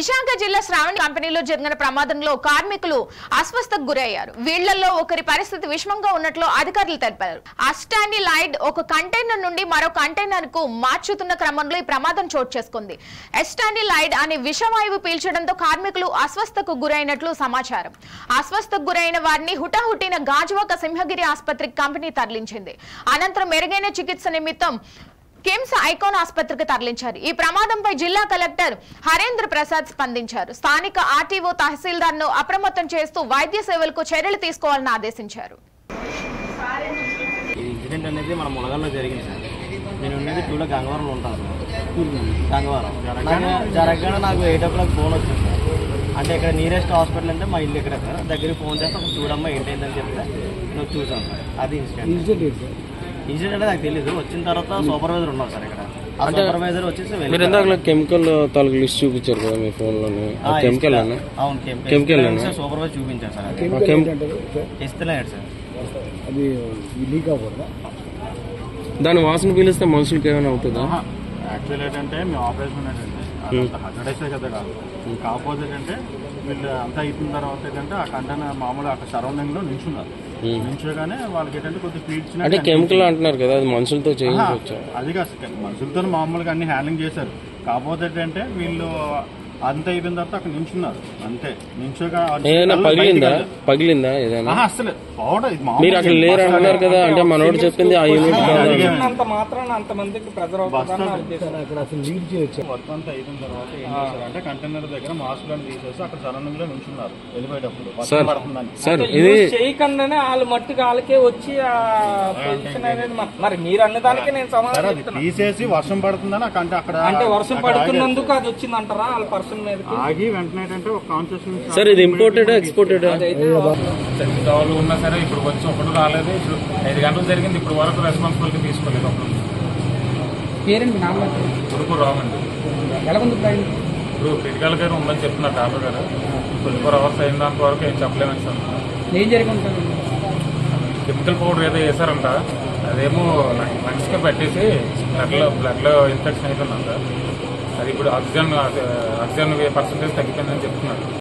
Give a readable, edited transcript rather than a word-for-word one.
విశాఖ జిల్లా శ్రావణి కంపెనీలో జరిగిన ప్రమాదంలో కార్మికులు అస్వస్థతకు గురయ్యారు. వీళ్లలో ఒకరి పరిస్థితి విషమంగా ఉన్నట్లు అధికారులు తెలిపారు. అస్టానిలైడ్ ఒక కంటైనర్ నుండి మరో కంటైనర్ కు మార్చుతున్న క్రమంలో ఈ ప్రమాదం చోటు చేసుకుంది. అస్టానిలైడ్ అనే విషవాయువు పీల్చడంతో కార్మికులు అస్వస్థతకు గురైనట్లు సమాచారం. అస్వస్థకు గురైన వారిని హుటాహుటిన గాజువాక సింహగిరి ఆసుపత్రికి కంపెనీ తరలించింది. అనంతరం మెరుగైన చికిత్స నిమిత్తం కిమ్స్ ఐకాన్ ఆసుపత్రికి తరలించారు. ఈ ప్రమాదంపై జిల్లా కలెక్టర్ హరేంద్ర ప్రసాద్ స్పందించారు. స్థానిక ఆర్టీఓ తహసీల్దార్ ను అప్రమత్తం చేస్తూ వైద్య సేవలకు చర్యలు తీసుకోవాలని ఆదేశించారు. ఈ ఇన్సిడెంట్ అనేది మన ములగల్లో జరిగింది సార్. నేను ఉండేది టూలో గంగవరంలో ఉంటాను. గంగవరం జరగగానే నాకు 8 o'clock ఫోన్ వచ్చింది సార్. అంటే ఇక్కడ నియరెస్ట్ హాస్పిటల్ అంటే మా ఇల్లు ఇక్కడ సార్. దగ్గరికి ఫోన్ చేస్తే అక్కడ చూడమ్మా ఏంటైందని చెప్తే నేను చూసాను సార్. అది ఇన్సిడెంట్ అంటే నాకు తెలీదు. వచ్చిన తర్వాత సూపర్వైజర్ ఉన్నారు సార్ ఇక్కడ. ఆ సూపర్వైజర్ వచ్చేసి మీరు ఇందాక కెమికల్ తాలూకు లిస్ట్ చూపించారు కదా మీ ఫోన్ లోనే. కెమికల్ అవును కెమికల్ సూపర్వైజర్ చూపించారు సార్. అది ఇస్తున్నాడు సార్. అది లీక్ అవ్వదా? దాని వాసన పీలిస్తే మనుషులకి ఏమైనా అవుతుందా? యాక్చువల్ ఏంటంటే మేము ఆపరేషన్ ఏంటంటే హండ్రెడ్ కదా కాదు. కాకపోతే అంటే వీళ్ళు అంతా అయిపోయిన తర్వాత ఏంటంటే ఆ కంటైనర్ మామూలుగా అక్కడ సరౌండింగ్ లో నిల్చున్నారు. నిల్చోగానే వాళ్ళకి ఏంటంటే కొద్దిగా ఫీడ్స్ అంటే కెమికల్ అంటున్నారు కదా, అది మనుషులతో చేయించవచ్చు. అది కాదు, మనుషులతో మామూలుగా అన్ని హ్యాండ్లింగ్ చేశారు. కాకపోతే ఏంటంటే వీళ్ళు అంత అయిపోయిన తర్వాత అక్కడ నించున్నారు అంతే. నించోగా పగిలిందా ఏదైనా? అసలు మీరు అక్కడ లేరు అంటున్నారు కదా, అంటే మనోడు చెప్పింది ఆ యూనిట్ వర్క్ అంతా అయిపోయిన తర్వాత ఏం చేశారంటే కంటైనర్ దగ్గర మాస్కులను తీసేసి అక్కడ సరౌండింగ్ లో నించున్నారు వెళ్ళిపోయేటప్పుడు. చేయకుండానే వాళ్ళు మట్టుకు వాళ్ళకే వచ్చి మరి మీరు అన్నదానికి నేను సమాధానం తీసేసి వర్షం పడుతుందని అక్కడ అంటే వర్షం పడుతున్నందుకు అది వచ్చింది అంటారా వాళ్ళ పర్సన్ ఆగి వెంటనే అంటే ఒక కాన్షియస్ సార్ ఇది ఇంపోర్టెడ్ ఎక్స్పోర్టెడ్ వాళ్ళు ఉన్నా సరే ఇప్పుడు వచ్చి ఒకటి రాలేదు. ఇప్పుడు 5 గంటలు జరిగింది. ఇప్పుడు వరకు రెస్పాన్సిబిలిటీ తీసుకోలేదు. అప్పుడు ఉరుకు రావండి. ఇప్పుడు క్రిటికల్ కేర్ ఉందని చెప్తున్నారు డాక్టర్ గారు. 24 hours అయినంత వరకు ఏం చెప్పలేమని సార్. ఏం జరిగి కెమికల్ పౌడర్ ఏదో వేసారంట. అదేమో లంగ్స్ కి పెట్టేసి బ్లడ్ లో ఇన్ఫెక్షన్ అవుతుందంట. అది ఇప్పుడు ఆక్సిజన్ పర్సెంటేజ్ తగ్గిపోయిందని చెప్తున్నారు.